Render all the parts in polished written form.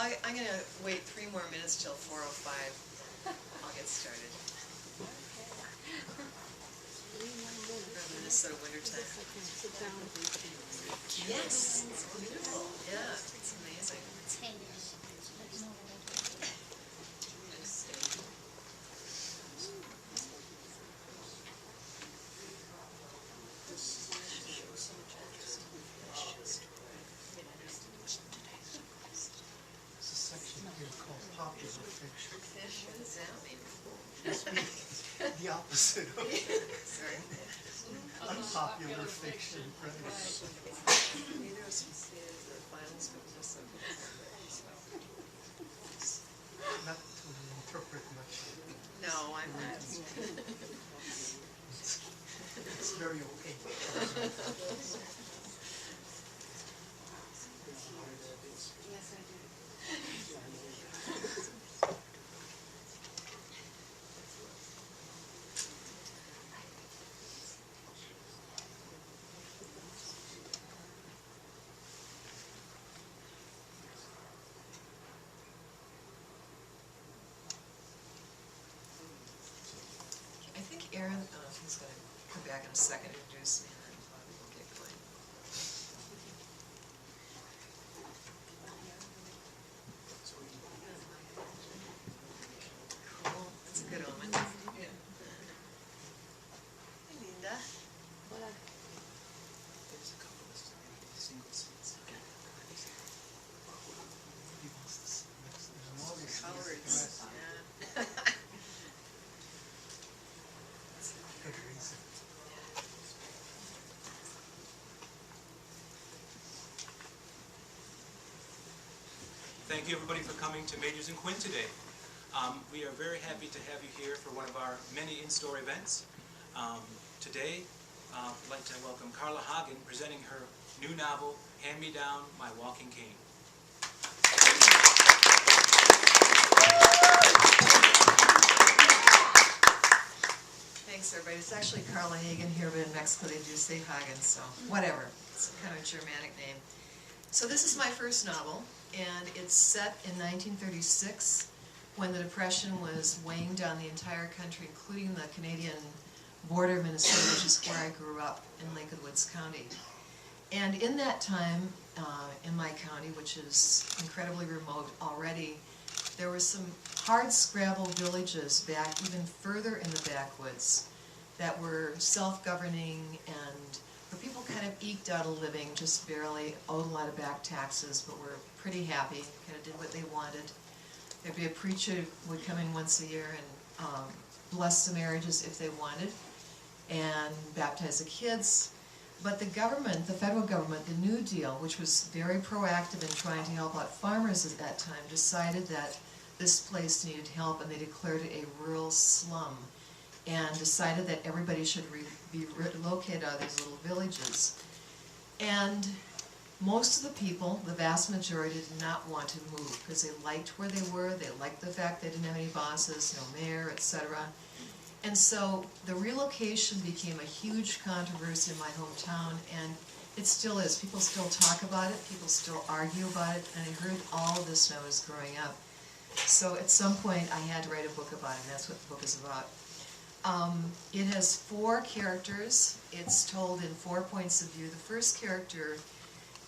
I'm going to wait 3 more minutes till 4:05. I'll get started. Minnesota wintertime. Yes, it's beautiful. Yeah, it's amazing. There's a section here called popular fiction. What does that mean? The opposite of Sorry. unpopular fiction. Right? Neither of us can see the finals, but just Not to interpret much. no, I'm not. It's very opaque. I think Aaron, he's going to come back in a second and introduce me, and then we'll get going. Cool. That's a good omen. Yeah. Hey, Linda. There's a couple of single seats. He wants to sit next to them. All these Colors. Yeah. good reason. Thank you everybody for coming to Magers and Quinn today. We are very happy to have you here for one of our many in-store events. Today, I'd like to welcome Carla Hagen presenting her new novel, Hand Me Down, My Walking Cane. Thanks, everybody. It's actually Carla Hagen here, but in Mexico they do say Hagen, so whatever. It's kind of a Germanic name. So this is my first novel, and it's set in 1936 when the Depression was weighing down the entire country, including the Canadian border of Minnesota, which is where I grew up in Lakewood Woods County. And in that time, in my county, which is incredibly remote already, there were some hard-scrabble villages back even further in the backwoods that were self-governing and where people kind of eked out a living, just barely, owed a lot of back taxes, but were pretty happy, kind of did what they wanted. There'd be a preacher who would come in once a year and bless the marriages if they wanted, and baptize the kids. But the government, the federal government, the New Deal, which was very proactive in trying to help out farmers at that time, decided that this place needed help, and they declared it a rural slum, and decided that everybody should be relocated out of these little villages. And most of the people, the vast majority, did not want to move because they liked where they were, they liked the fact they didn't have any bosses, no mayor, etc. And so the relocation became a huge controversy in my hometown, and it still is. People still talk about it, people still argue about it, and I heard all of this when I was growing up. So at some point I had to write a book about it, and that's what the book is about. It has 4 characters. It's told in 4 points of view. The first character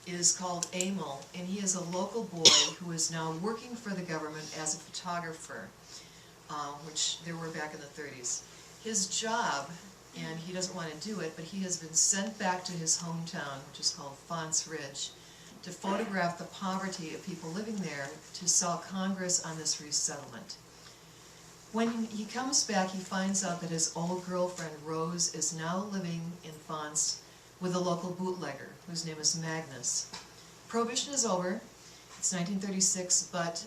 is called Amel, and he is a local boy who is now working for the government as a photographer, which there were back in the 30s. His job, and he doesn't want to do it, but he has been sent back to his hometown, which is called Fonts Ridge, to photograph the poverty of people living there to sell Congress on this resettlement. When he comes back, he finds out that his old girlfriend, Rose, is now living in Fonts with a local bootlegger, whose name is Magnus. Prohibition is over, it's 1936, but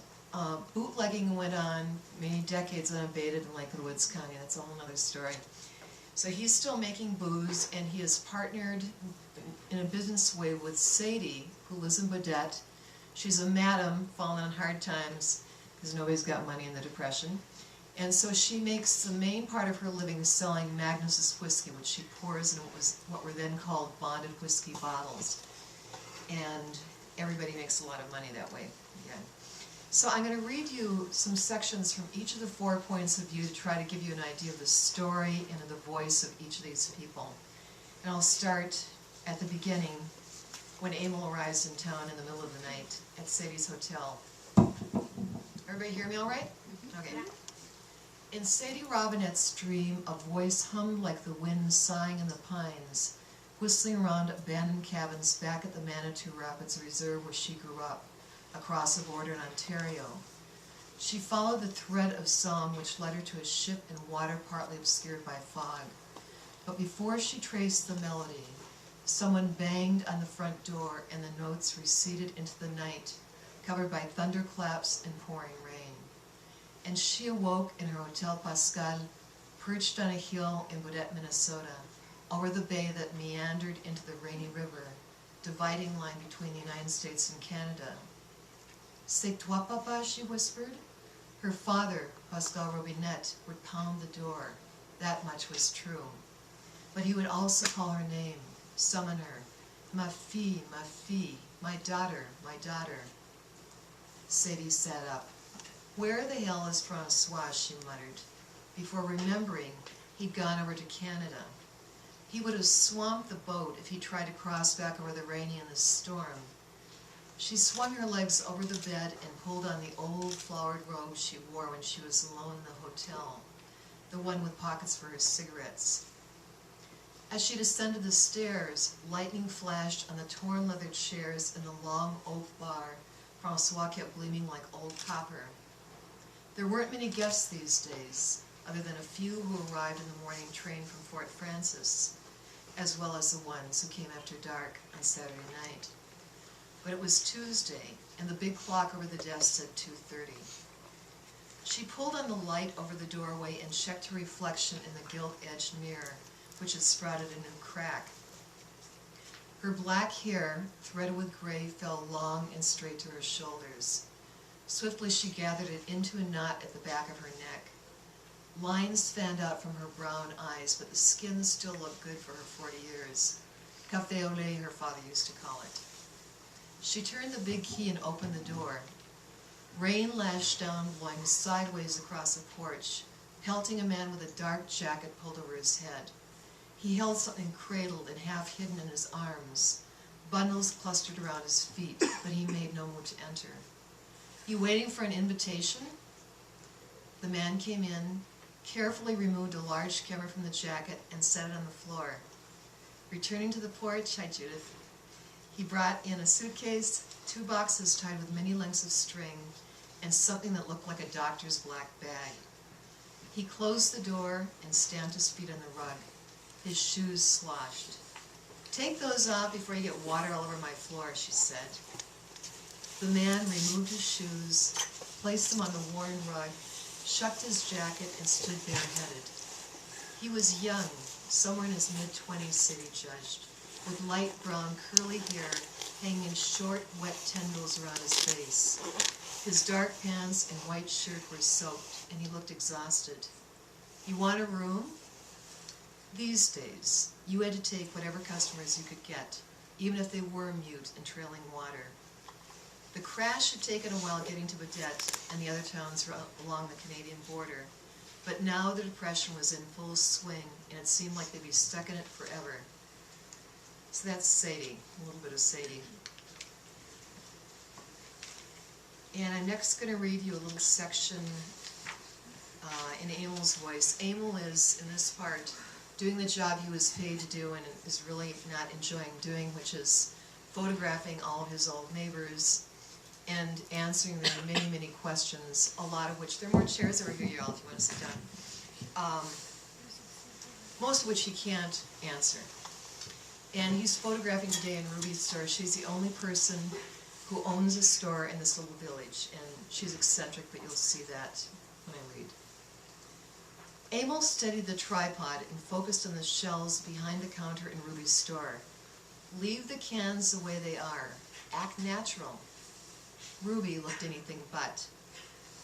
bootlegging went on many decades unabated in Lakewood Woods County. That's a whole other story. So he's still making booze, and he is partnered in a business way with Sadie, who lives in Bodette. She's a madam, fallen on hard times, because nobody's got money in the Depression. And so she makes the main part of her living selling Magnus's whiskey, which she pours in what were then called bonded whiskey bottles. And everybody makes a lot of money that way, again. So I'm going to read you some sections from each of the 4 points of view to try to give you an idea of the story and of the voice of each of these people. And I'll start at the beginning when Amel arrives in town in the middle of the night at Sadie's hotel. Everybody hear me all right? Okay. In Sadie Robinette's dream, a voice hummed like the wind sighing in the pines, whistling around abandoned cabins back at the Manitou Rapids Reserve where she grew up, across the border in Ontario. She followed the thread of song which led her to a ship in water partly obscured by fog. But before she traced the melody, someone banged on the front door and the notes receded into the night, covered by thunderclaps and pouring rain. And she awoke in her Hotel Pascal, perched on a hill in Baudette, Minnesota, over the bay that meandered into the Rainy River, dividing line between the United States and Canada. "C'est toi, papa?" she whispered. Her father, Pascal Robinette, would pound the door. That much was true. But he would also call her name, summon her. "Ma fille, my daughter, my daughter." Sadie sat up. "Where the hell is Francois?" she muttered. Before remembering, he'd gone over to Canada. He would have swamped the boat if he tried to cross back over the rainy and the storm. She swung her legs over the bed and pulled on the old flowered robe she wore when she was alone in the hotel, the one with pockets for her cigarettes. As she descended the stairs, lightning flashed on the torn leather chairs in the long oak bar Francois kept gleaming like old copper. There weren't many guests these days, other than a few who arrived in the morning train from Fort Francis, as well as the ones who came after dark on Saturday night. But it was Tuesday, and the big clock over the desk said 2:30. She pulled on the light over the doorway and checked her reflection in the gilt-edged mirror, which had sprouted a new crack. Her black hair, threaded with gray, fell long and straight to her shoulders. Swiftly she gathered it into a knot at the back of her neck. Lines fanned out from her brown eyes, but the skin still looked good for her 40 years. Café au lait, her father used to call it. She turned the big key and opened the door. Rain lashed down, blowing sideways across the porch, pelting a man with a dark jacket pulled over his head. He held something cradled and half hidden in his arms. Bundles clustered around his feet, but he made no move to enter. "You waiting for an invitation?" The man came in, carefully removed a large camera from the jacket, and set it on the floor. Returning to the porch, "Hi, Judith." He brought in a suitcase, 2 boxes tied with many lengths of string, and something that looked like a doctor's black bag. He closed the door and stamped his feet on the rug. His shoes sloshed. "Take those off before you get water all over my floor," she said. The man removed his shoes, placed them on the worn rug, shucked his jacket, and stood bareheaded. He was young, somewhere in his mid-20s, Sadie judged, with light brown curly hair hanging in short, wet tendrils around his face. His dark pants and white shirt were soaked, and he looked exhausted. "You want a room?" These days, you had to take whatever customers you could get, even if they were mute and trailing water. The crash had taken a while getting to Baudette and the other towns along the Canadian border, but now the Depression was in full swing, and it seemed like they'd be stuck in it forever. So that's Sadie, a little bit of Sadie. And I'm next going to read you a little section in Amel's voice. Amel is, in this part, doing the job he was paid to do and is really not enjoying doing, which is photographing all of his old neighbors and answering their many, many questions, a lot of which, there are more chairs over here, y'all, if you want to sit down, most of which he can't answer. And he's photographing today in Ruby's store. She's the only person who owns a store in this little village, and she's eccentric, but you'll see that when I read. Amel steadied the tripod and focused on the shelves behind the counter in Ruby's store. "Leave the cans the way they are. Act natural." Ruby looked anything but.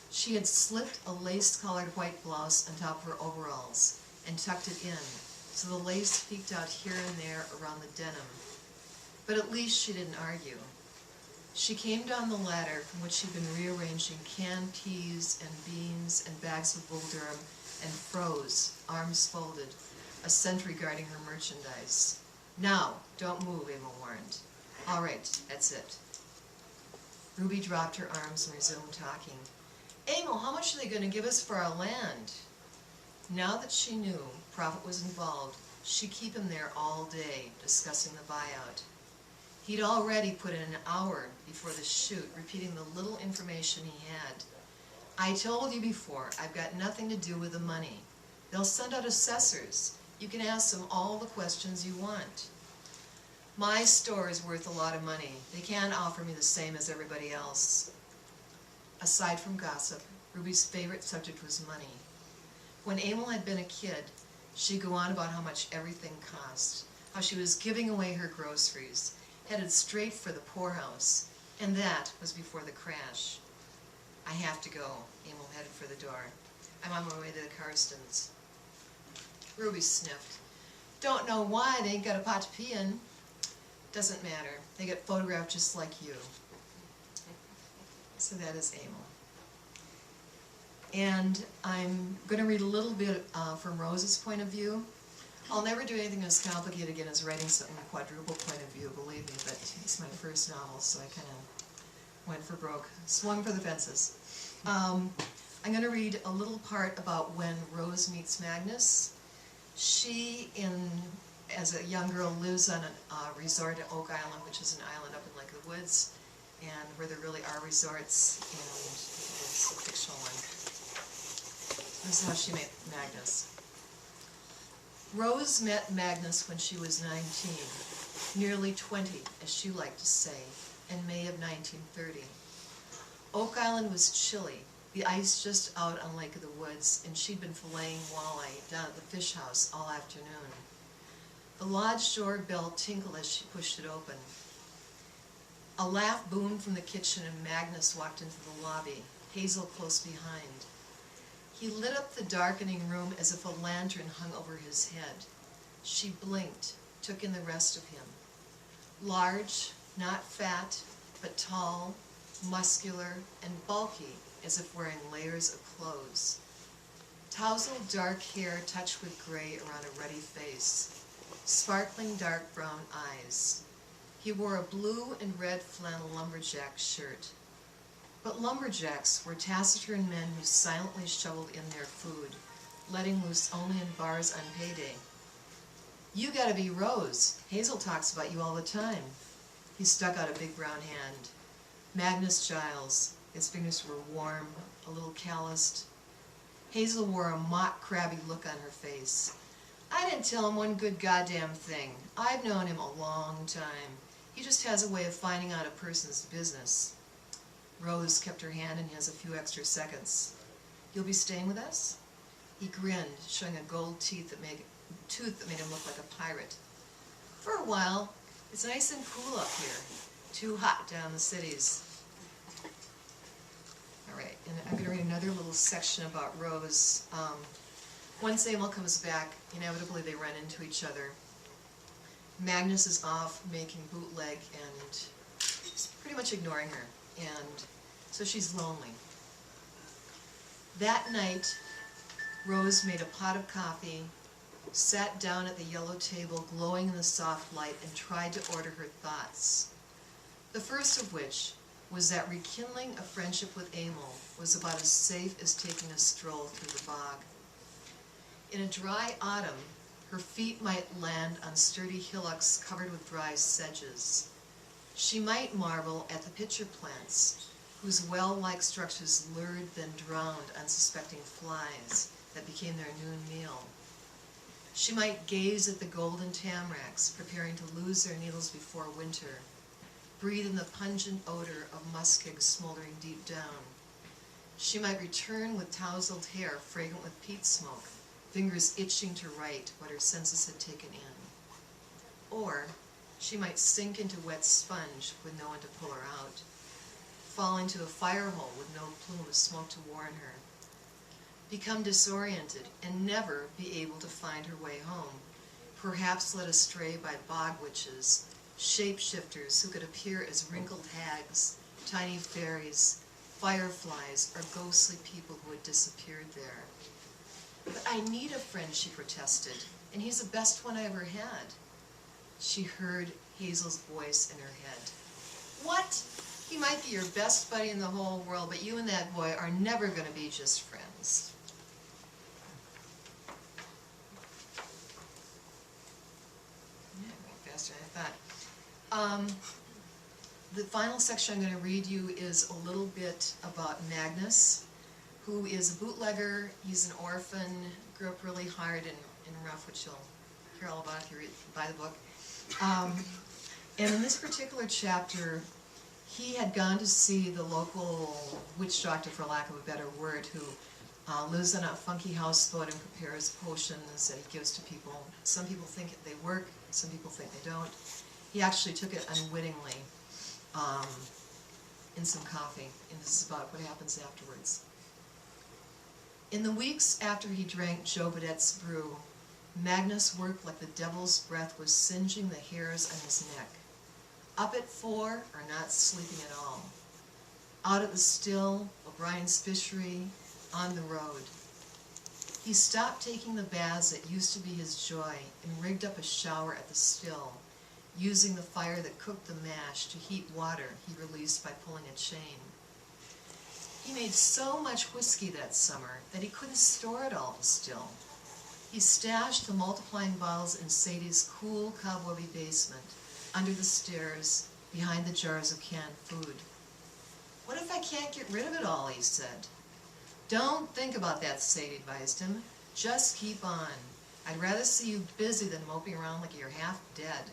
She had slipped a lace-collared white blouse on top of her overalls and tucked it in, so the lace peeked out here and there around the denim. But at least she didn't argue. She came down the ladder from which she'd been rearranging canned peas and beans and bags of Bull Durham and froze, arms folded, a sentry guarding her merchandise. "Now, don't move," Amel warned. "All right, that's it." Ruby dropped her arms and resumed talking. "Amel, how much are they going to give us for our land?" Now that she knew profit was involved, she'd keep him there all day, discussing the buyout. He'd already put in an hour before the shoot, repeating the little information he had. "I told you before, I've got nothing to do with the money. They'll send out assessors. You can ask them all the questions you want. My store is worth a lot of money. They can't offer me the same as everybody else." Aside from gossip, Ruby's favorite subject was money. When Amel had been a kid, she'd go on about how much everything cost, how she was giving away her groceries, headed straight for the poorhouse, and that was before the crash. "I have to go." Amel headed for the door. "I'm on my way to the Karstens." Ruby sniffed. "Don't know why they ain't got a pot to pee in." "Doesn't matter. They get photographed just like you." So that is Amel. And I'm going to read a little bit from Rose's point of view. I'll never do anything as complicated again as writing something from a quadruple point of view, believe me, but it's my first novel, so I kind of went for broke, swung for the fences. I'm going to read a little part about when Rose meets Magnus. She, as a young girl, lives on a resort at Oak Island, which is an island up in Lake of the Woods, and where there really are resorts, and it's a fictional one. This is how she met Magnus. Rose met Magnus when she was 19, nearly 20, as she liked to say, in May of 1930. Oak Island was chilly, the ice just out on Lake of the Woods, and she'd been filleting walleye down at the fish house all afternoon. The lodge door bell tinkled as she pushed it open. A laugh boomed from the kitchen and Magnus walked into the lobby, Hazel close behind. He lit up the darkening room as if a lantern hung over his head. She blinked, took in the rest of him. Large, not fat, but tall, muscular, and bulky, as if wearing layers of clothes. Tousled dark hair touched with gray around a ruddy face. Sparkling dark brown eyes. He wore a blue and red flannel lumberjack shirt. But lumberjacks were taciturn men who silently shoveled in their food, letting loose only in bars on payday. "You gotta be Rose. Hazel talks about you all the time." He stuck out a big brown hand. Magnus Giles. His fingers were warm, a little calloused. Hazel wore a mock crabby look on her face. "I didn't tell him one good goddamn thing. I've known him a long time. He just has a way of finding out a person's business." Rose kept her hand in his a few extra seconds. "You'll be staying with us?" He grinned, showing a gold tooth that made him look like a pirate. "For a while. It's nice and cool up here. Too hot down in the cities." All right, and I'm going to read another little section about Rose. Once Amel comes back, inevitably they run into each other. Magnus is off making bootleg and pretty much ignoring her, and so she's lonely. That night, Rose made a pot of coffee, sat down at the yellow table glowing in the soft light, and tried to order her thoughts. The first of which was that rekindling a friendship with Amel was about as safe as taking a stroll through the bog. In a dry autumn, her feet might land on sturdy hillocks covered with dry sedges. She might marvel at the pitcher plants, whose well-like structures lured then drowned unsuspecting flies that became their noon meal. She might gaze at the golden tamaracks preparing to lose their needles before winter, breathe in the pungent odor of muskegs smoldering deep down. She might return with tousled hair fragrant with peat smoke, fingers itching to write what her senses had taken in. Or she might sink into wet sponge with no one to pull her out, fall into a fire hole with no plume of smoke to warn her, become disoriented and never be able to find her way home, perhaps led astray by bog witches, shapeshifters who could appear as wrinkled hags, tiny fairies, fireflies, or ghostly people who had disappeared there. "But I need a friend," she protested, "and he's the best one I ever had." She heard Hazel's voice in her head. "What? He might be your best buddy in the whole world, but you and that boy are never going to be just friends." Yeah, went faster than I thought. The final section I'm going to read you is a little bit about Magnus, who is a bootlegger. He's an orphan, grew up really hard and rough, which you'll hear all about if you buy the book. And in this particular chapter, he had gone to see the local witch doctor, for lack of a better word, who lives on a funky houseboat and prepares potions that he gives to people. Some people think they work, some people think they don't. He actually took it unwittingly in some coffee, and this is about what happens afterwards. In the weeks after he drank Joe Badette's brew, Magnus worked like the devil's breath was singeing the hairs on his neck. Up at 4 or not sleeping at all. Out at the still, O'Brien's fishery, on the road. He stopped taking the baths that used to be his joy and rigged up a shower at the still, using the fire that cooked the mash to heat water he released by pulling a chain. He made so much whiskey that summer that he couldn't store it all still. He stashed the multiplying bottles in Sadie's cool, cobwebby basement, under the stairs, behind the jars of canned food. "What if I can't get rid of it all?" he said. "Don't think about that," Sadie advised him. "Just keep on. I'd rather see you busy than moping around like you're half dead."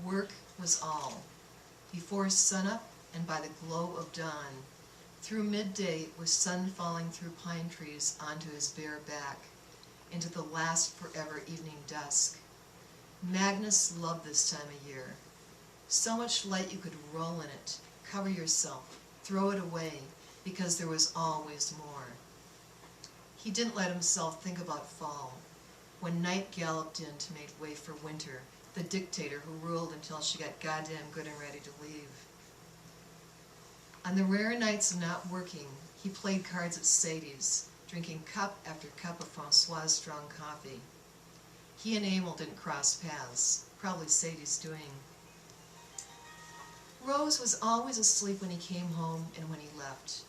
Work was all. Before sunup and by the glow of dawn. Through midday, with sun falling through pine trees onto his bare back, into the last forever evening dusk. Magnus loved this time of year. So much light you could roll in it, cover yourself, throw it away, because there was always more. He didn't let himself think about fall, when night galloped in to make way for winter, the dictator who ruled until she got goddamn good and ready to leave. On the rare nights of not working, he played cards at Sadie's, drinking cup after cup of Francois' strong coffee. He and Amel didn't cross paths, probably Sadie's doing. Rose was always asleep when he came home and when he left.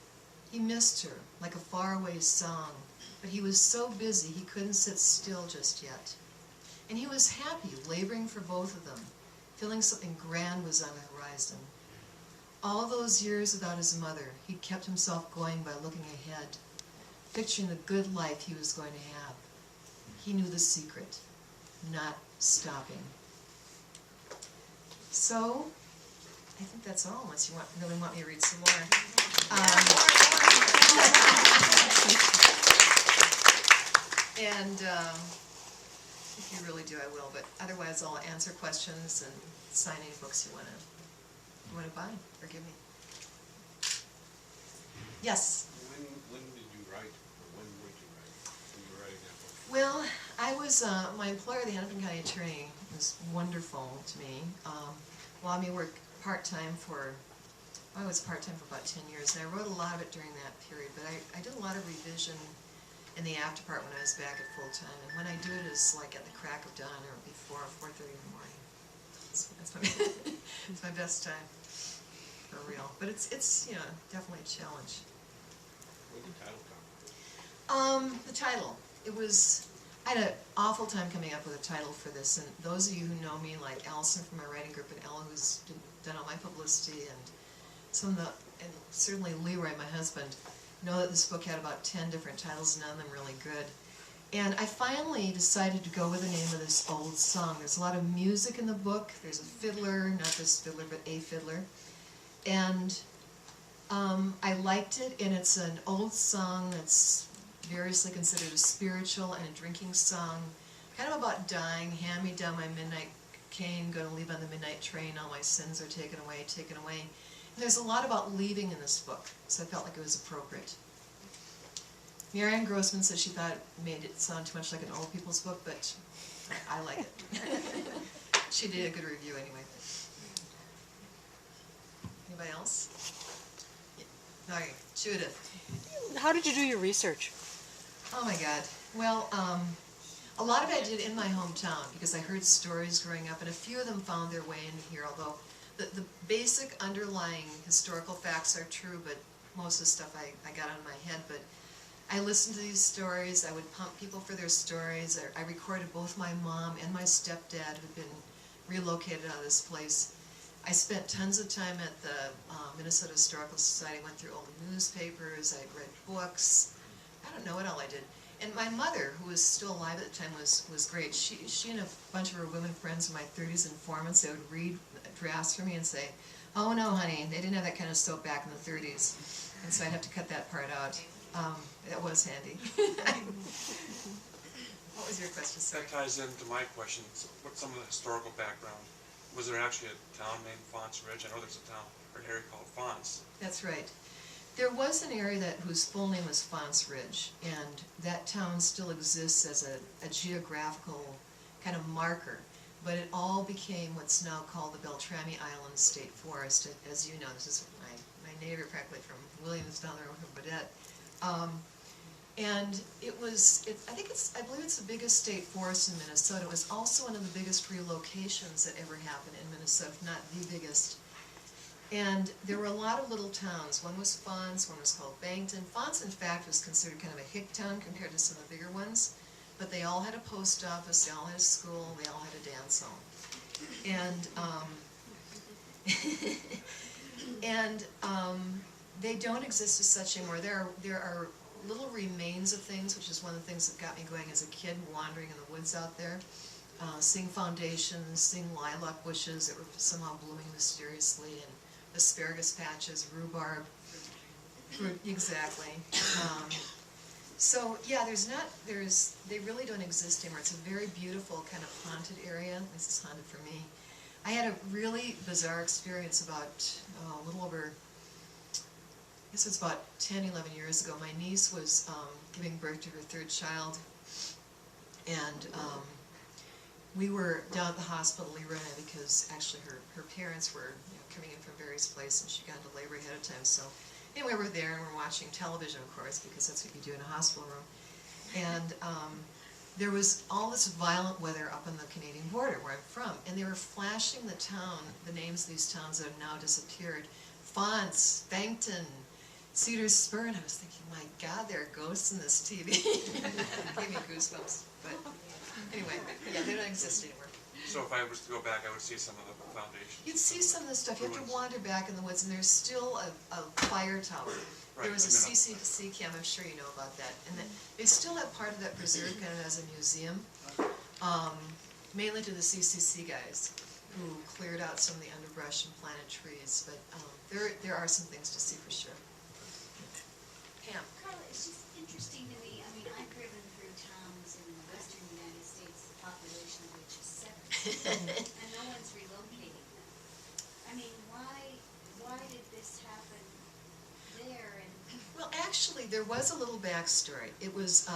He missed her, like a faraway song, but he was so busy he couldn't sit still just yet. And he was happy, laboring for both of them, feeling something grand was on the horizon. All those years without his mother, he'd kept himself going by looking ahead, picturing the good life he was going to have. He knew the secret, not stopping. So, I think that's all, unless you really want me to read some more. If you really do, I will, but otherwise I'll answer questions and sign any books you want to buy or give me. Yes? When did you write, or when would you write, when you were writing that book? Well, I was, my employer, the Hennepin County Attorney, was wonderful to me. Allowed me to work part-time I was part-time for about 10 years, and I wrote a lot of it during that period, but I did a lot of revision in the after part when I was back at full-time, and when I do it is like at the crack of dawn or before 4:30 in the morning. It's my best time, for real. But it's definitely a challenge. Where did the title come from? The title, I had an awful time coming up with a title for this, and those of you who know me, like Allison from my writing group, and Ella, who's done all my publicity, and and certainly Leroy, my husband, know that this book had about 10 different titles, none of them really good. And I finally decided to go with the name of this old song. There's a lot of music in the book. There's a fiddler, not this fiddler, but a fiddler. And I liked it, and it's an old song that's variously considered a spiritual and a drinking song, kind of about dying. Hand me down my midnight cane, going to leave on the midnight train, all my sins are taken away, taken away. And there's a lot about leaving in this book, so I felt like it was appropriate. Marianne Grossman said she thought it made it sound too much like an old people's book, but I like it. She did a good review anyway. Anybody else? Yeah. All right, Judith. How did you do your research? Oh my God. Well, a lot of it I did in my hometown because I heard stories growing up, and a few of them found their way into here, although the basic underlying historical facts are true, but most of the stuff I got out of my head. But I listened to these stories. I would pump people for their stories. I recorded both my mom and my stepdad who'd been relocated out of this place. I spent tons of time at the Minnesota Historical Society, went through old newspapers, I read books. I don't know what all I did. And my mother, who was still alive at the time, was great. She and a bunch of her women friends in my 30s informants, they would read drafts for me and say, oh no honey, they didn't have that kind of soap back in the 30s. And so I'd have to cut that part out. That was handy. What was your question, sir? That ties into my question. What's some of the historical background? Was there actually a town named Fonts Ridge? I know there's a town or an area called Fonts. That's right. There was an area whose full name was Fonts Ridge, and that town still exists as a geographical kind of marker. But it all became what's now called the Beltrami Island State Forest. As you know, this is my neighbor, practically from Williams down the road from Badette. And I believe it's the biggest state forest in Minnesota. It was also one of the biggest relocations that ever happened in Minnesota, if not the biggest. And there were a lot of little towns. One was Fonts, one was called Bankton. Fonts, in fact, was considered kind of a hick town compared to some of the bigger ones. But they all had a post office, they all had a school, they all had a dance hall. And they don't exist as such anymore. There are little remains of things, which is one of the things that got me going as a kid, wandering in the woods out there, seeing foundations, seeing lilac bushes that were somehow blooming mysteriously, and asparagus patches, rhubarb, fruit, exactly. So yeah, they really don't exist anymore. It's a very beautiful kind of haunted area. This is haunted for me. I had a really bizarre experience about a little over, I guess it's about 10, 11 years ago. My niece was giving birth to her third child, and we were down at the hospital, Lorena, because actually her parents were coming in from various places, and she got into labor ahead of time. So anyway, we're there, and we're watching television, of course, because that's what you do in a hospital room. And there was all this violent weather up on the Canadian border where I'm from, and they were flashing the names of these towns that have now disappeared. Fonts, Bankton, Cedar Spur, and I was thinking, my God, there are ghosts in this TV. It gave me goosebumps. But anyway, yeah, they don't exist anymore. So if I was to go back, I would see some of the foundations. You'd see some of the stuff. You have to wander back in the woods, and there's still a fire tower. Right, There was a I mean, CCC camp, I'm sure you know about that. And they still have part of that preserved kind of as a museum, mainly to the CCC guys who cleared out some of the underbrush and planted trees. But there are some things to see for sure. Pam. Carla, it's just interesting to me. I mean, I've driven through towns in the western United States, the population of which is 7, and no one's relocating them. I mean, why did this happen there? And Well, actually, there was a little backstory. It was,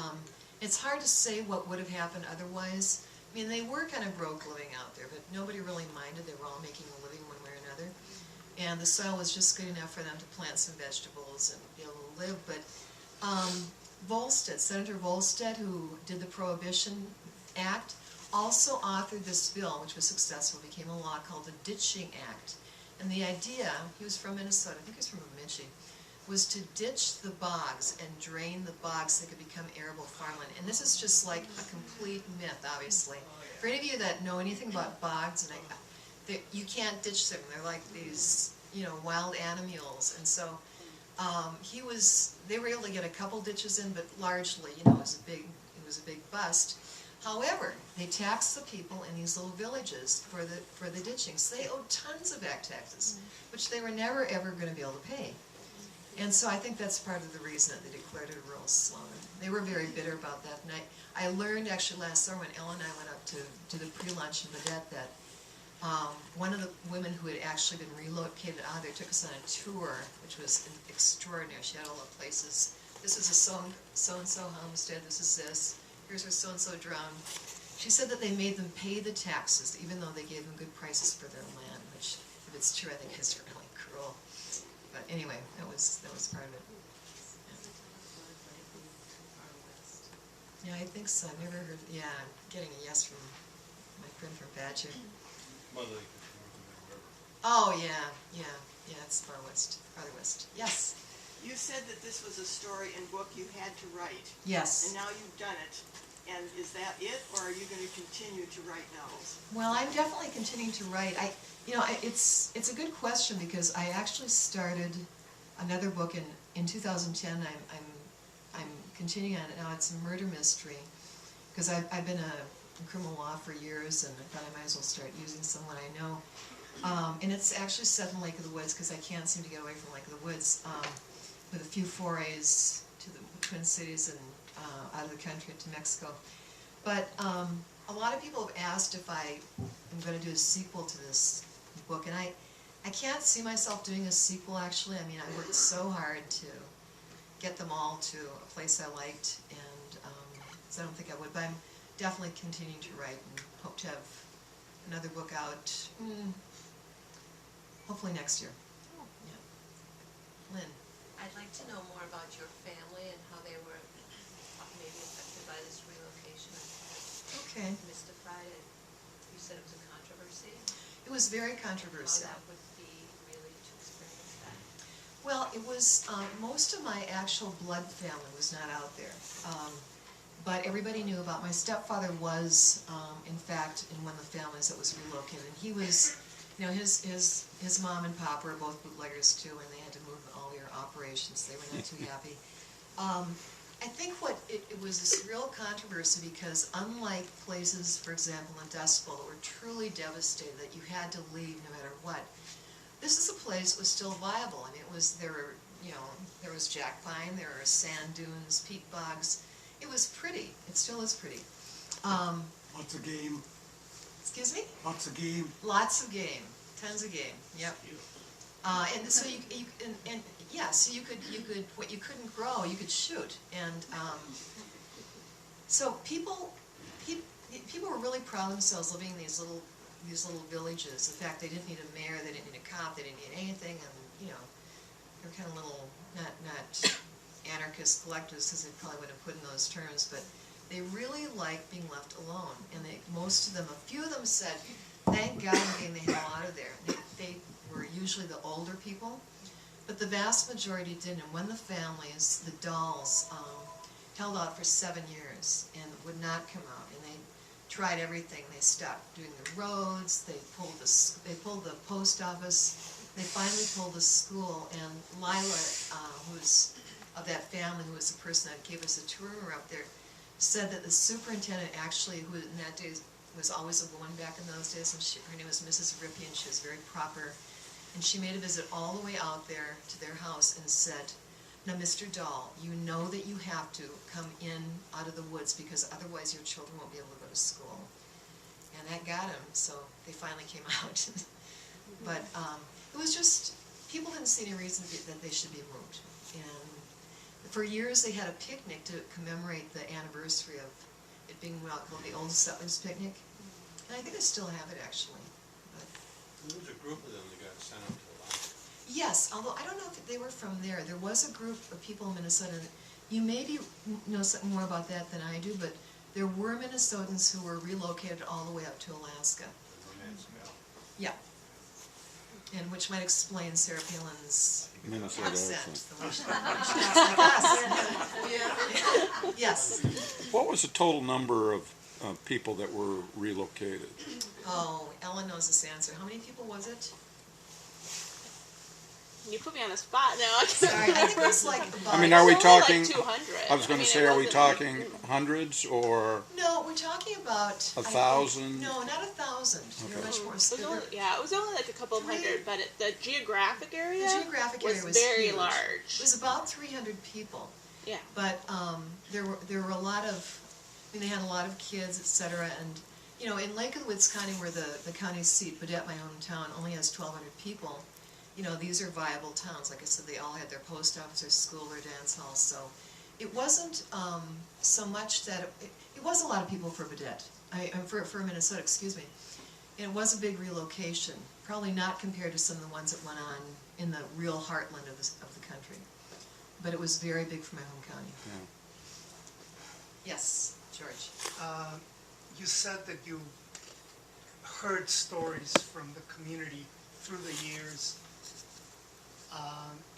it's hard to say what would have happened otherwise. I mean, they were kind of broke living out there, but nobody really minded. They were all making a living one way or another. And the soil was just good enough for them to plant some vegetables and be able to live. But Volstead, Senator Volstead, who did the Prohibition Act, also authored this bill, which was successful, became a law called the Ditching Act. And the idea, he was from Minnesota, I think he was from Bemidji, was to ditch the bogs and drain the bogs so they could become arable farmland. And this is just like a complete myth, obviously. For any of you that know anything about bogs, and you can't ditch them. They're like these, wild animals. And so they were able to get a couple ditches in, but largely, it was a big bust. However, they taxed the people in these little villages for the ditching. So they owed tons of back taxes, which they were never ever going to be able to pay. And so I think that's part of the reason that they declared it a rural slum. They were very bitter about that. And I learned actually last summer when Ellen and I went up to the pre-lunch in Badette that one of the women who had actually been relocated out there took us on a tour, which was extraordinary. She had all the places. This is a so-and-so homestead, this is this. Here's where so-and-so drowned. she said that they made them pay the taxes, even though they gave them good prices for their land, which, if it's true, I think is really cruel. But anyway, that was part of it. Yeah, I think so. I've never heard, yeah, I'm getting a yes from my friend from Badger. Mud Lake is north of the river. Oh, yeah, it's far west, farther west. Yes, You said that this was a story and book you had to write, yes. and now you've done it. And is that it, or are you going to continue to write novels? Well, I'm definitely continuing to write. It's a good question because I actually started another book in 2010. I'm continuing on it now. It's a murder mystery because I've been in criminal law for years, and I thought I might as well start using someone I know. And it's actually set in Lake of the Woods because I can't seem to get away from Lake of the Woods, with a few forays to the Twin Cities and out of the country into Mexico. But a lot of people have asked if I am going to do a sequel to this book, and I can't see myself doing a sequel, actually. I mean, I worked so hard to get them all to a place I liked, and so I don't think I would, but I'm definitely continuing to write and hope to have another book out hopefully next year. Yeah. Lynn. I'd like to know more about your family and how they were maybe affected by this relocation. Okay. Mystified it. You said it was a controversy. It was very How controversial. that would be really to experience that. Well, it was, most of my actual blood family was not out there. But everybody knew about, my stepfather was, in fact, in one of the families that was relocated. And he was, his mom and pop were both bootleggers too, and they had to move all their operations. They were not too happy. I think it was this real controversy because unlike places, for example, in Dust Bowl that were truly devastated, that you had to leave no matter what, this is a place that was still viable. I mean, there was jack pine, there were sand dunes, peat bogs. It was pretty. It still is pretty. Lots of game. Excuse me? Lots of game. Lots of game. Tons of game. Yep. And so so you could what you couldn't grow, you could shoot. And so people were really proud of themselves living in these little villages. In fact, they didn't need a mayor, they didn't need a cop, they didn't need anything, and they were kind of little not anarchist collectives, because they probably wouldn't have put in those terms, but they really liked being left alone. And a few of them said, thank God I'm getting the hell out of there. They were usually the older people, but the vast majority didn't. And one of the families, the Dolls, held out for 7 years and would not come out. And they tried everything. They stopped doing the roads. They pulled the post office. They finally pulled the school. And Lila, who's of that family, who was the person that gave us a tour up there, said that the superintendent actually, who in that day was always a woman back in those days, and her name was Mrs. Rippey, and she was very proper. And she made a visit all the way out there to their house and said, now, Mr. Dahl, you know that you have to come in out of the woods because otherwise your children won't be able to go to school. And that got him, so they finally came out. But it was just, people didn't see any reason that they should be moved. And for years they had a picnic to commemorate the anniversary of it being called the Old Settlers Picnic. And I think they still have it, actually. But There was a group of them that got sent out to Alaska. yes, although I don't know if they were from there. There was a group of people in Minnesota. You maybe know something more about that than I do, but there were Minnesotans who were relocated all the way up to Alaska. The Romance Gal. Yeah. And which might explain Sarah Palin's Minnesota accent. accent. The way she talks like us. Yes. What was the total number of people that were relocated? Oh, Ellen knows this answer. How many people was it? You put me on the spot now. Sorry, I think it was like about... I mean, are we It was only talking? like 200. I was going to say, are we talking hundreds or No, we're talking about... 1,000? No, not 1,000. They're Okay. much more... It was only, it was only like a couple of Three- hundred, but the geographic area, The geographic area was very huge. large. It was about 300 people. Yeah. But there were a lot of... I mean, they had a lot of kids, et cetera, and... in Lake of the Woods County, where the county seat, Badette, my hometown, only has 1,200 people, these are viable towns. Like I said, they all had their post office, their school, their dance hall, so it wasn't so much that... It was a lot of people for Badette. for Minnesota, excuse me. And it was a big relocation, probably not compared to some of the ones that went on in the real heartland of the country. But it was very big for my home county. Yeah. Yes, George. You said that you heard stories from the community through the years.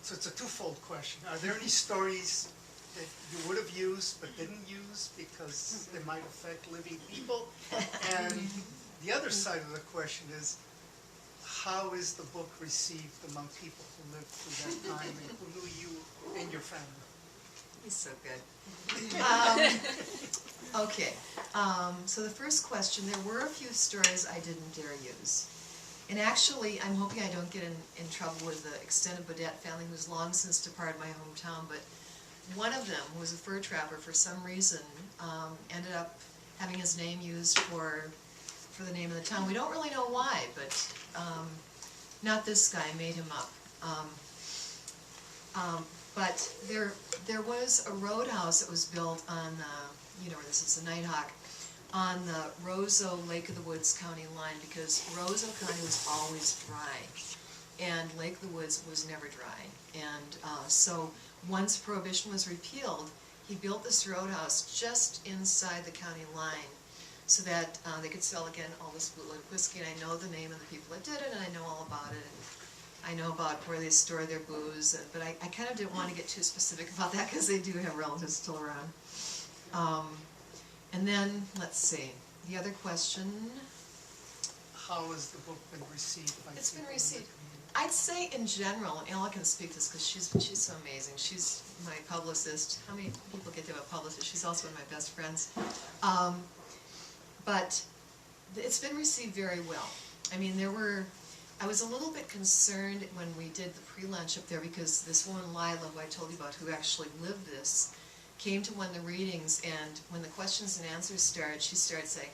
So it's a twofold question. Are there any stories that you would have used but didn't use because they might affect living people? And the other side of the question is, how is the book received among people who lived through that time and who knew you and your family? He's so good. Okay, so the first question, there were a few stories I didn't dare use. And actually, I'm hoping I don't get in trouble with the extended Bodette family who's long since departed my hometown, but one of them, who was a fur trapper, for some reason, ended up having his name used for the name of the town. We don't really know why, but not this guy, made him up. But there was a roadhouse that was built on the, you know where this is, the Nighthawk, on the Roseau, Lake of the Woods County line, because Roseau County was always dry, and Lake of the Woods was never dry. And so once Prohibition was repealed, he built this roadhouse just inside the county line so that they could sell, again, all this bootleg whiskey. And I know the name of the people that did it, and I know all about it, and I know about where they store their booze, but I kind of didn't want to get too specific about that because they do have relatives still around. And then, let's see, the other question. How has the book been received by It's been people in the received. community? I'd say in general, and Ella can speak to this because she's so amazing. She's my publicist. How many people get to have a publicist? She's also one of my best friends. But it's been received very well. I mean, I was a little bit concerned when we did the pre-lunch up there because this woman, Lila, who I told you about, who actually lived this, came to one of the readings, and when the questions and answers started, she started saying,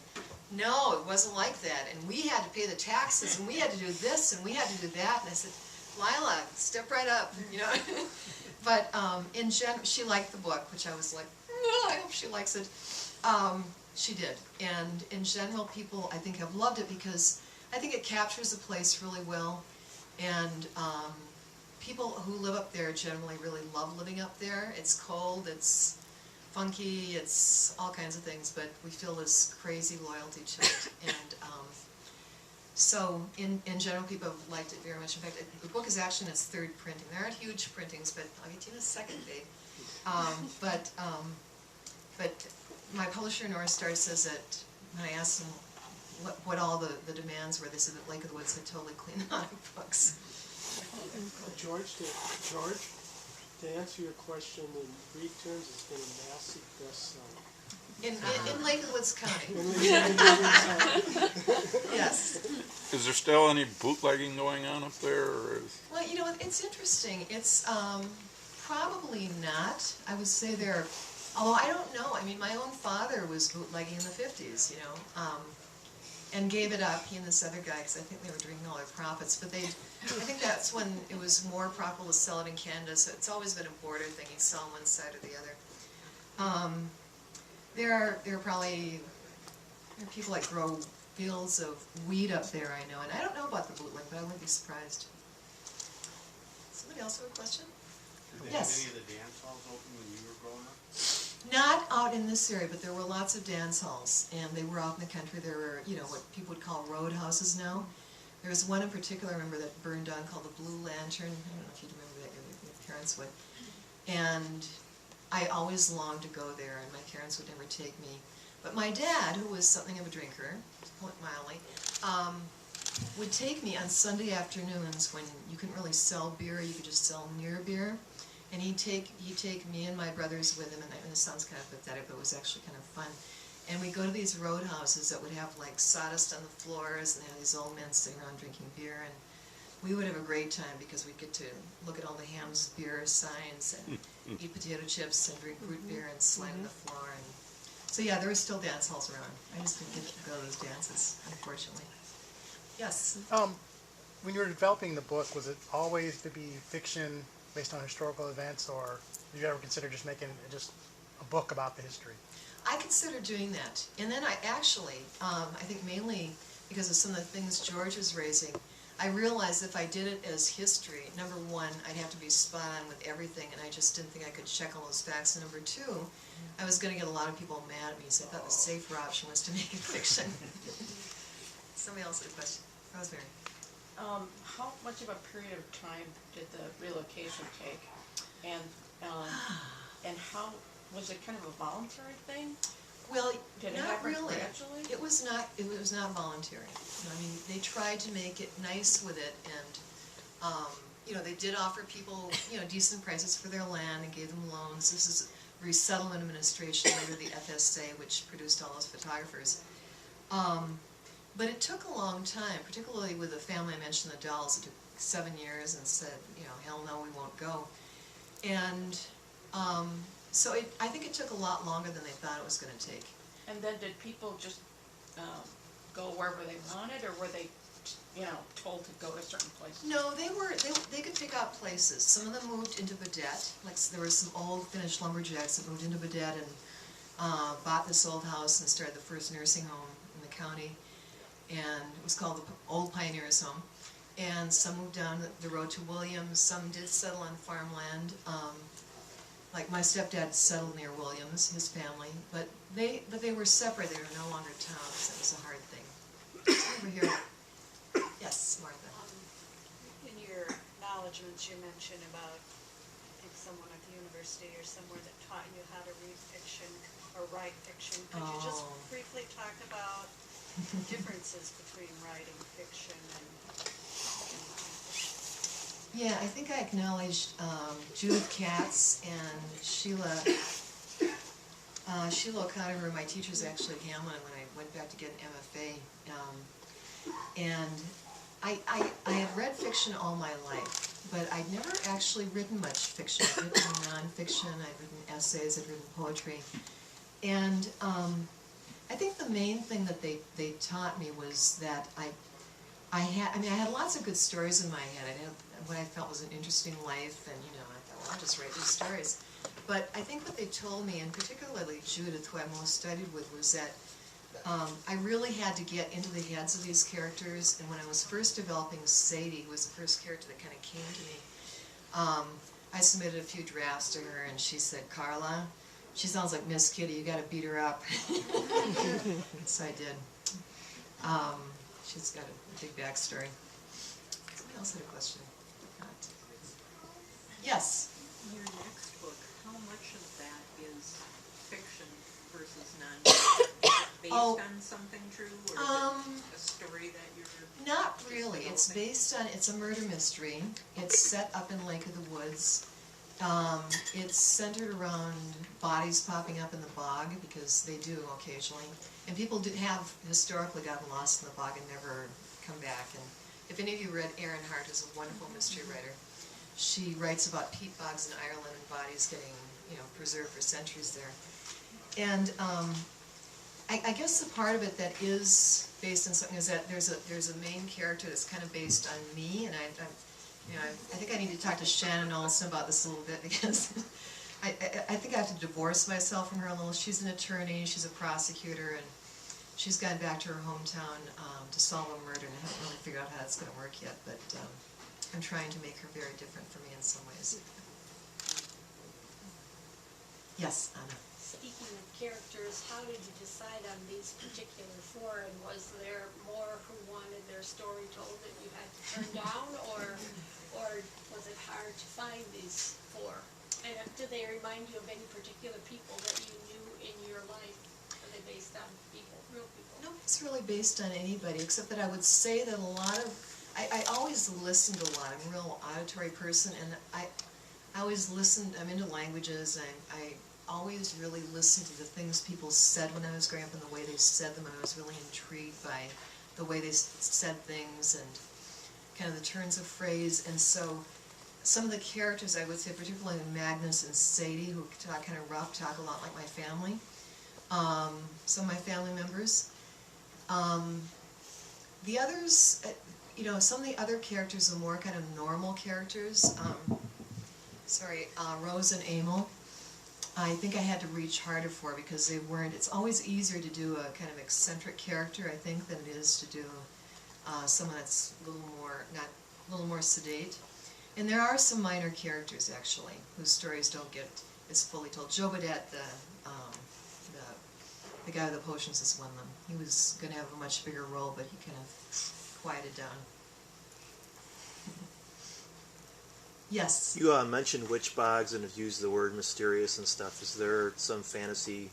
no, it wasn't like that, and we had to pay the taxes, and we had to do this, and we had to do that, and I said, Lila, step right up, you know. But in general, she liked the book, which I was like, oh, I hope she likes it. She did, and in general, people, I think, have loved it because I think it captures the place really well, and people who live up there generally really love living up there. It's cold, it's funky, it's all kinds of things, but we feel this crazy loyalty to it. And so in general, people have liked it very much. In fact, the book is actually in its third printing. There aren't huge printings, but I'll get to you in a second, babe. But my publisher, North Star, says that when I asked them what all the demands were, they said that Lake of the Woods had totally cleaned out of books. George, to answer your question in Greek terms, it's been a massive bestseller. In Lake of the Woods County. Yes. Is there still any bootlegging going on up there? Or is... Well, you know, it's interesting. It's probably not. I would say there, although I don't know. I mean, my own father was bootlegging in the 50s, you know, and gave it up, he and this other guy, because I think they were drinking all their profits. But I think that's when it was more profitable to sell it in Canada, so it's always been a border thing. You sell on one side or the other. There are probably people that grow fields of weed up there, I know, and I don't know about the bootleg, but I wouldn't be surprised. Somebody else have a question? Did they Yes. have any of the dance halls open when you were growing up? Not out in this area, but there were lots of dance halls, and they were out in the country. There were, you know, what people would call roadhouses now. There was one in particular, I remember, that burned down called the Blue Lantern. I don't know if you remember that, your parents would. And I always longed to go there, and my parents would never take me. But my dad, who was something of a drinker, to put it mildly, would take me on Sunday afternoons when you couldn't really sell beer, you could just sell near beer. And he'd take me and my brothers with him, and this sounds kind of pathetic, but it was actually kind of fun. And we'd go to these roadhouses that would have like sawdust on the floors, and they had these old men sitting around drinking beer, and we would have a great time because we'd get to look at all the Ham's beer signs and eat potato chips and drink root beer and slide on the floor. And so yeah, there were still dance halls around. I just didn't get to go to those dances, unfortunately. Yes? When you were developing the book, was it always to be fiction based on historical events, or did you ever consider just making just a book about the history? I considered doing that, and then I actually, I think mainly because of some of the things George was raising, I realized if I did it as history, number one, I'd have to be spot on with everything, and I just didn't think I could check all those facts. And number two, I was going to get a lot of people mad at me, so I thought the safer option was to make it fiction. Somebody else had a question. Rosemary. How much of a period of time did the relocation take? And how, was it kind of a voluntary thing? Well, Did it not happen really. gradually? It was not voluntary. I mean, they tried to make it nice with it, and, you know, they did offer people, you know, decent prices for their land and gave them loans. This is Resettlement Administration, later the FSA, which produced all those photographers. But it took a long time, particularly with the family I mentioned, the Dolls. It took 7 years and said, you know, hell no, we won't go. And so I think it took a lot longer than they thought it was going to take. And then did people just go wherever they wanted, or were they, you know, told to go to certain places? No, they could pick out places. Some of them moved into Badette. Like, there were some old Finnish lumberjacks that moved into Badette and bought this old house and started the first nursing home in the county. And it was called the Old Pioneers Home. And some moved down the road to Williams. Some did settle on farmland. Like my stepdad settled near Williams, his family, but they were separate. They were no longer towns. That was a hard thing. Over here. Yes, Martha. In your acknowledgments, you mentioned about, I think, someone at the university or somewhere that taught you how to read fiction or write fiction. Could you just briefly talk about differences between writing fiction and Yeah, I think I acknowledged Judith Katz and Sheila O'Connor, who were my teachers actually at Hamlin when I went back to get an MFA. And I had read fiction all my life, but I'd never actually written much fiction. I'd written nonfiction, I'd written essays, I'd written poetry. And I think the main thing that they taught me was that I had lots of good stories in my head. I had what I felt was an interesting life, and you know, I thought, well, I'll just write these stories. But I think what they told me, and particularly Judith, who I most studied with, was that I really had to get into the heads of these characters. And when I was first developing Sadie, who was the first character that kind of came to me, I submitted a few drafts to her, and she said, "Carla, she sounds like Miss Kitty. You got to beat her up." So I did. She's got a big backstory. Somebody else had a question. Yes? Your next book, how much of that is fiction versus non-fiction? Is it based on something true, or is it a story that you're... Not really. It's based on, it's a murder mystery. It's set up in Lake of the Woods. It's centered around bodies popping up in the bog, because they do occasionally. And people have historically gotten lost in the bog and never come back. And if any of you read Erin Hart, who's a wonderful mystery writer, she writes about peat bogs in Ireland and bodies getting, you know, preserved for centuries there. And I guess the part of it that is based on something is that there's a main character that's kind of based on me, and I think I need to talk to Shannon Olson about this a little bit, because I think I have to divorce myself from her a little. She's an attorney, she's a prosecutor, and she's gone back to her hometown to solve a murder, and I haven't really figured out how that's going to work yet, but I'm trying to make her very different from me in some ways. Yes, Anna. Speaking of characters, how did you decide on these particular four, and was there more who wanted their story told that you had to turn down, or was it hard to find these four? And do they remind you of any particular people that you knew in your life? Are they based on people, real people? No, it's really based on anybody, except that I would say that a lot of, I always listened a lot. I'm a real auditory person, and I always listened. I'm into languages, and I always really listened to the things people said when I was growing up and the way they said them. I was really intrigued by the way they said things and kind of the turns of phrase. And so some of the characters, I would say, particularly Magnus and Sadie, who talk kind of rough, talk a lot like my family, some of my family members. The others, you know, some of the other characters are more kind of normal characters. Rose and Amel. I think I had to reach harder for because they weren't, it's always easier to do a kind of eccentric character, I think, than it is to do someone that's a little more sedate. And there are some minor characters, actually, whose stories don't get as fully told. Joe Badet, the guy with the potions, is one of them. He was going to have a much bigger role, but he kind of quieted down. Yes? You mentioned witch bogs and have used the word mysterious and stuff. Is there some fantasy,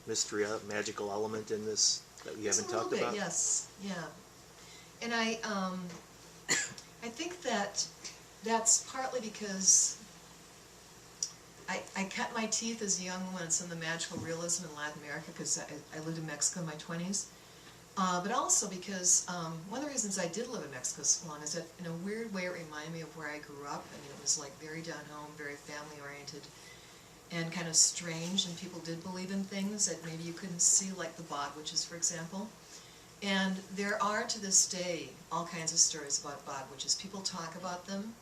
mystery, magical element in this that we haven't talked about? A little bit, yes, yeah. And I think that's partly because I cut my teeth as a young woman in some of the magical realism in Latin America because I lived in Mexico in my 20s. But also because one of the reasons I did live in Mexico so long is that in a weird way it reminded me of where I grew up. I mean, it was like very down home, very family oriented, and kind of strange, and people did believe in things that maybe you couldn't see, like the bog witches, for example. And there are, to this day, all kinds of stories about bog witches. People talk about them,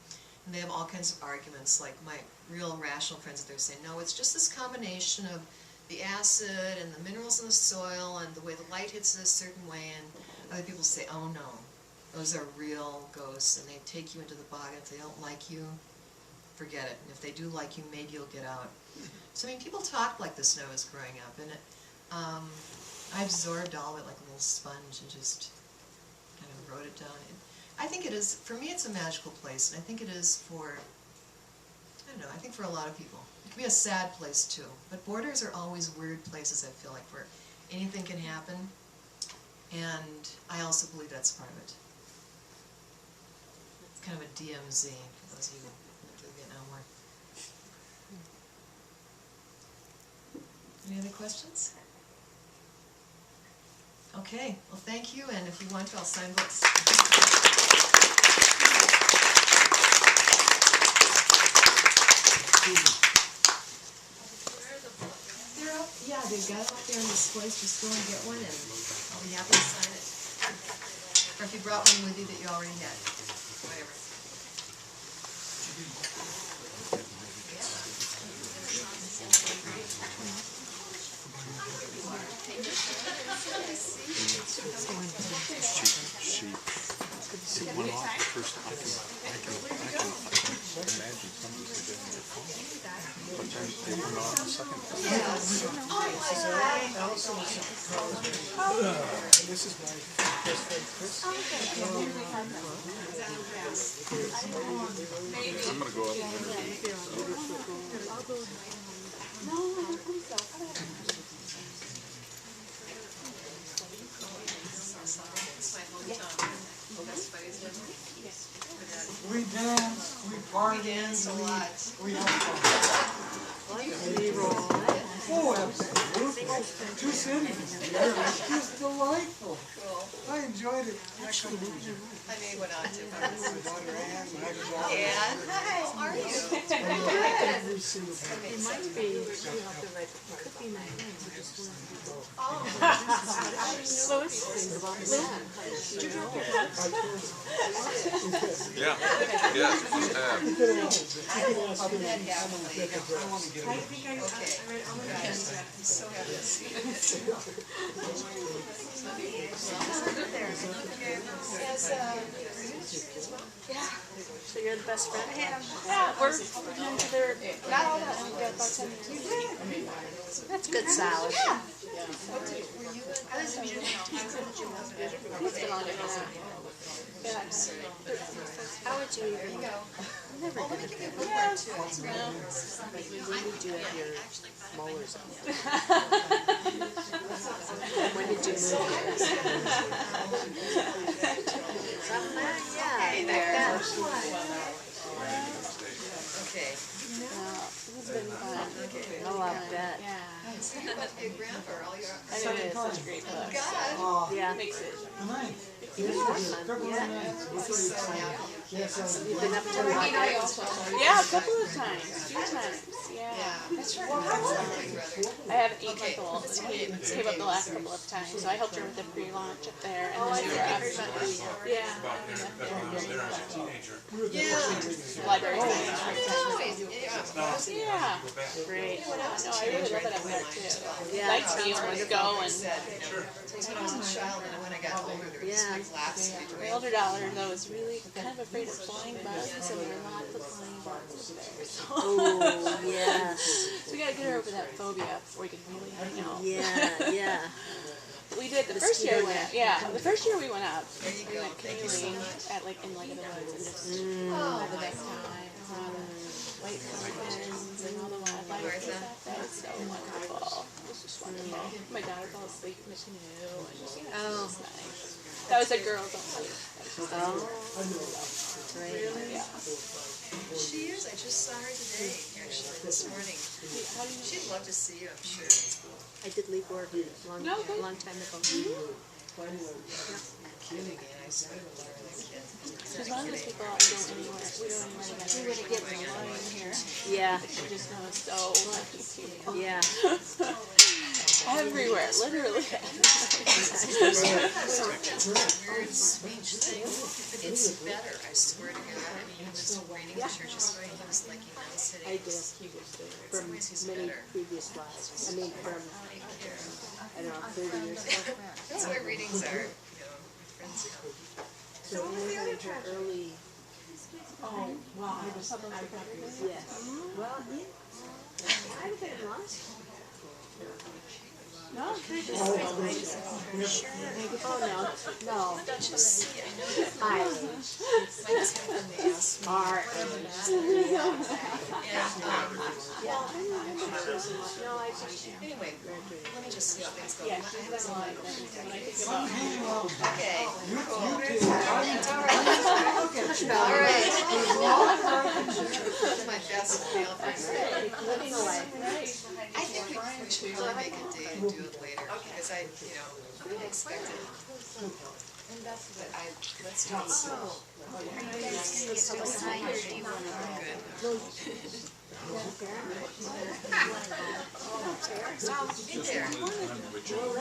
and they have all kinds of arguments, like my real rational friends, they're saying, no, it's just this combination of the acid and the minerals in the soil and the way the light hits it a certain way, and other people say, oh no, those are real ghosts, and they take you into the bog, and if they don't like you, forget it, and if they do like you, maybe you'll get out. So I mean, people talked like this when I was growing up, and I absorbed all of it like a little sponge and just kind of wrote it down. I think it is, for me it's a magical place, and I think it is for, I don't know, I think for a lot of people. It can be a sad place too, but borders are always weird places, I feel like, where anything can happen, and I also believe that's part of it. It's kind of a DMZ, for those of you who live in Vietnam War. Any other questions? Okay, well thank you, and if you want to, I'll sign books. They're up, yeah, they've got them up there in this place, just go and get one, and I'll be happy to sign it. Or if you brought one with you that you already had, whatever. She went off the first time. I can imagine somebody sitting in their phone. But then they went off the second time. Allison was at college. And this is my best friend Chris. I'm gonna go up We dance, we party, dance a lot. we have fun. Oh, absolutely. 2 cities together, it's just delightful. Cool. I enjoyed it. Actually, I made one out too. my daughter Ann, Magers And, hi, how are you? Every single time. It might be, you have to write the part about that. Those things about that. Yeah, yes, you have. I'll do that happily. Okay. I'm so happy to see you. Yeah. So you're the best friend? Yeah, we're into their now and we got about 10 minutes. That's good salad. Yeah. I was in gym. He's been on it. Yeah. How would you even go? Never Oh, let me give you a bookmark too. It's really When did you have your molars out? When did you move yours? Hey there. Okay. It's been fun. Okay. I love that. Yeah. It's about your grandpa, all your... It is such a great book. God. Yeah. Good night. You've been up to Magers? Yeah, a couple of times, a few times, yeah. I haven't eaten with the wolves, and he came up the last couple of times, so I helped her with the pre-launch up there, and then we were up. Yeah. About there when I was there as a teenager. Library science. Now, Yeah. go back. Great. No, I really love it up there too. Yeah, Like to be able to go and. When I was a child and when I got older, there was big laughs between. My older daughter though was really kind of afraid of flying bugs, and there were lots of flying bugs there. So. Oh, yeah. So we gotta get her over that phobia before we can really hang out. Yeah. We did the first year we went up. Yeah, the first year we went up. We went canoeing at like in the woods and just had the best time. Saw the white pelicans and all the wildlife and stuff. That was so wonderful. It was just wonderful. My daughter fell asleep in the canoe and just it was nice. That was a girls only. Really? Yeah. She is. I just saw her today, actually, this morning. She'd love to see you, I'm sure. I did leave work a long time ago. Kidding me, I swear to Laura, that kid. She's one of those people I go anywhere. We don't even really get her. She gets alone in here. Yeah. She just knows so many people. Yeah. Everywhere, literally. Weird speech thing. It's better, I swear to God. I mean, he was reading the church story, he was like enunciating. I did. From many previous lives. I mean, from, I don't know, 30 years ago. That's why readings are, friends. So we were in her early. Oh, wow. Yes. Well, I've been lost. No, Oh, no. Hi. Anyway, let me just see how things go. Yeah, she's done a lot. Okay. That's my best meal for Living away. I think we should probably make a day and do it later, because I didn't expect it. But let's do it soon. Are you guys in the public side or do you want to go?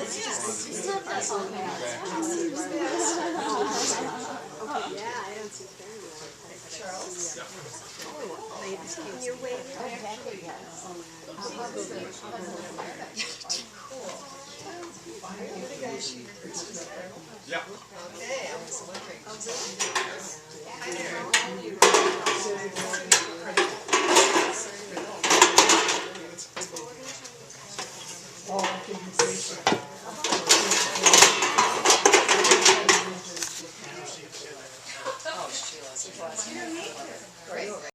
It's not that all bad. Okay, yeah, I don't see Charles? Can you wait? Yeah. Okay, I was wondering. Hi there.